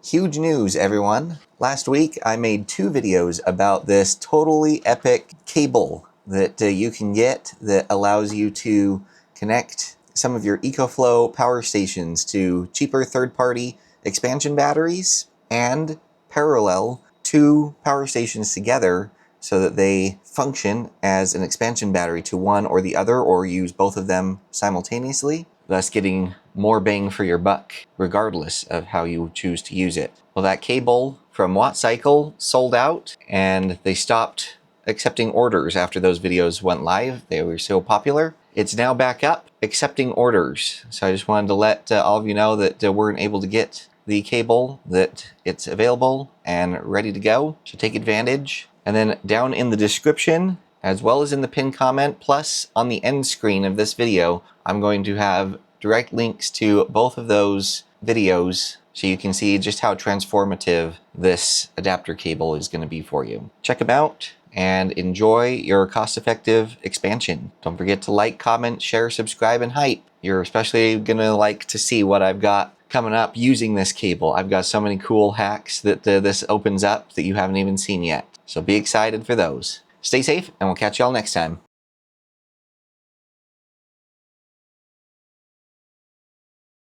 Huge news, everyone. Last week, I made 2 videos about this totally epic cable that you can get that allows you to connect some of your EcoFlow power stations to cheaper third-party expansion batteries and parallel 2 power stations together so that they function as an expansion battery to one or the other, or use both of them simultaneously, thus getting more bang for your buck, regardless of how you choose to use it. Well, that cable from WattCycle sold out, and they stopped accepting orders after those videos went live. They were so popular. It's now back up accepting orders. So I just wanted to let all of you know that we're able to get the cable, that it's available and ready to go. So take advantage. And then down in the description, as well as in the pinned comment, plus on the end screen of this video, I'm going to have direct links to both of those videos so you can see just how transformative this adapter cable is going to be for you. Check them out and enjoy your cost-effective expansion. Don't forget to like, comment, share, subscribe, and hype. You're especially going to like to see what I've got coming up using this cable. I've got so many cool hacks that this opens up that you haven't even seen yet. So be excited for those. Stay safe, and we'll catch y'all next time.